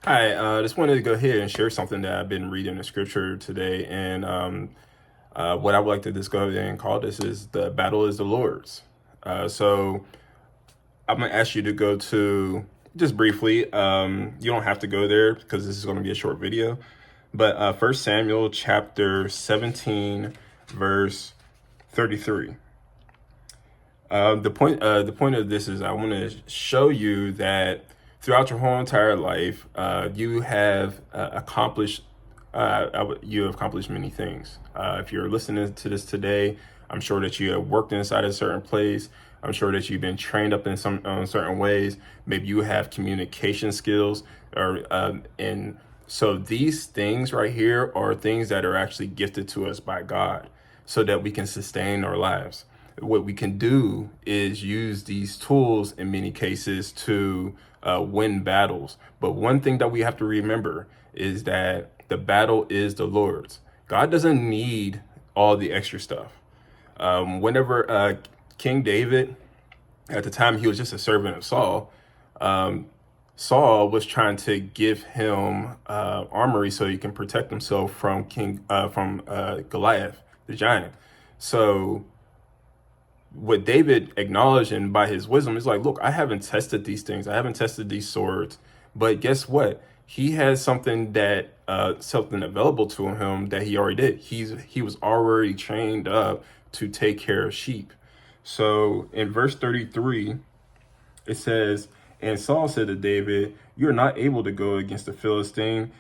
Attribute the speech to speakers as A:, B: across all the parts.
A: Hi, just wanted to go ahead and share something that I've been reading in scripture today. And what I would like to just go ahead and call this is the battle is the Lord's. So I'm going to ask you to go to just briefly. You don't have to go there because this is going to be a short video. But 1 Samuel chapter 17, verse 33. The point of this is I want to show you that throughout your whole entire life, you have you have accomplished many things. If you're listening to this today, I'm sure that you have worked inside a certain place. I'm sure that you've been trained up in some certain ways. Maybe you have communication skills, or and so these things right here are things that are actually gifted to us by God, so that we can sustain our lives. What we can do is use these tools in many cases to win battles. But one thing that we have to remember is that the battle is the Lord's. God doesn't need all the extra stuff. Whenever King David, at the time he was just a servant of Saul, Saul was trying to give him armory so he can protect himself from Goliath, the giant. So what David acknowledged, and by his wisdom, is like, look, I haven't tested these things. I haven't tested these swords. But guess what? He has something available to him that he already did. He was already trained up to take care of sheep. So in verse 33, it says, and Saul said to David, you're not able to go against the Philistine.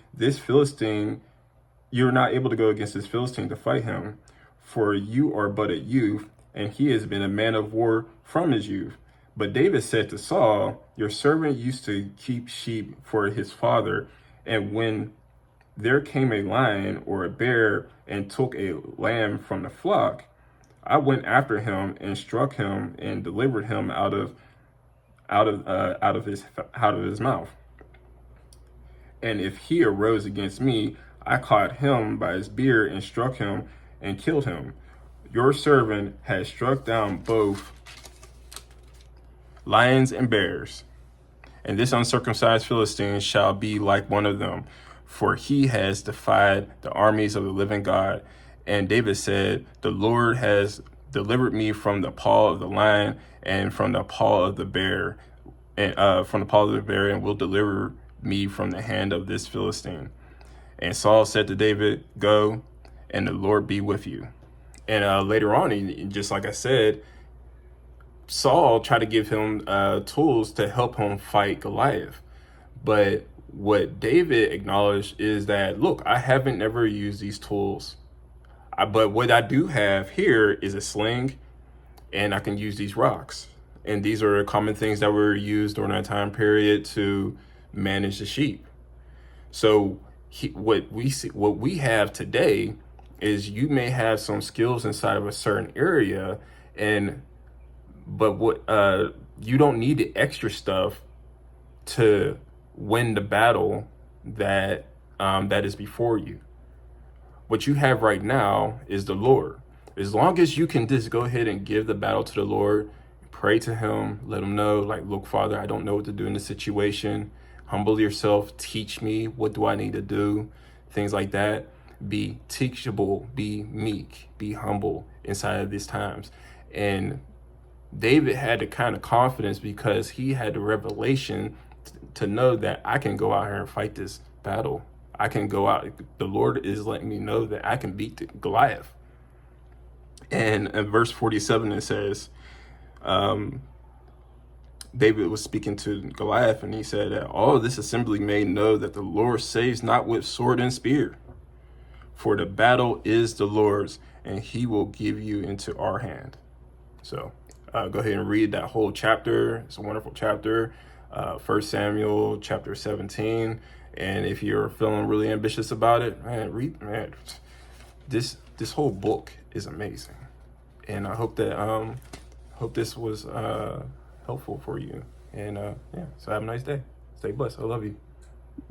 A: You're not able to go against this Philistine to fight him, for you are but a youth, and he has been a man of war from his youth. But David said to Saul, your servant used to keep sheep for his father, and when there came a lion or a bear and took a lamb from the flock, I went after him and struck him and delivered him out of his mouth. And if he arose against me, I caught him by his beard and struck him and killed him. Your servant has struck down both lions and bears, and this uncircumcised Philistine shall be like one of them, for he has defied the armies of the living God. And David said, the Lord has delivered me from the paw of the lion and from the paw of the bear, and will deliver me from the hand of this Philistine. And Saul said to David, go, and the Lord be with you. And later on, just like I said, Saul tried to give him tools to help him fight Goliath. But what David acknowledged is that, look, I haven't never used these tools. But what I do have here is a sling, and I can use these rocks. And these are common things that were used during that time period to manage the sheep. So what we have today is you may have some skills inside of a certain area, but what you don't need the extra stuff to win the battle that is before you. What you have right now is the Lord. As long as you can just go ahead and give the battle to the Lord, pray to him, let him know, like, look, Father, I don't know what to do in this situation. Humble yourself, teach me, what do I need to do? Things like that. Be teachable, be meek, be humble inside of these times. And David had the kind of confidence because he had the revelation to know that I can go out here and fight this battle. I can go out. The Lord is letting me know that I can beat Goliath. And in verse 47, it says, David was speaking to Goliath, and he said that all of this assembly may know that the Lord saves not with sword and spear, for the battle is the Lord's, and he will give you into our hand. So go ahead and read that whole chapter. It's a wonderful chapter, 1 Samuel chapter 17. And if you're feeling really ambitious about it, man, this whole book is amazing. And I hope that hope this was helpful for you. And yeah, so have a nice day. Stay blessed. I love you.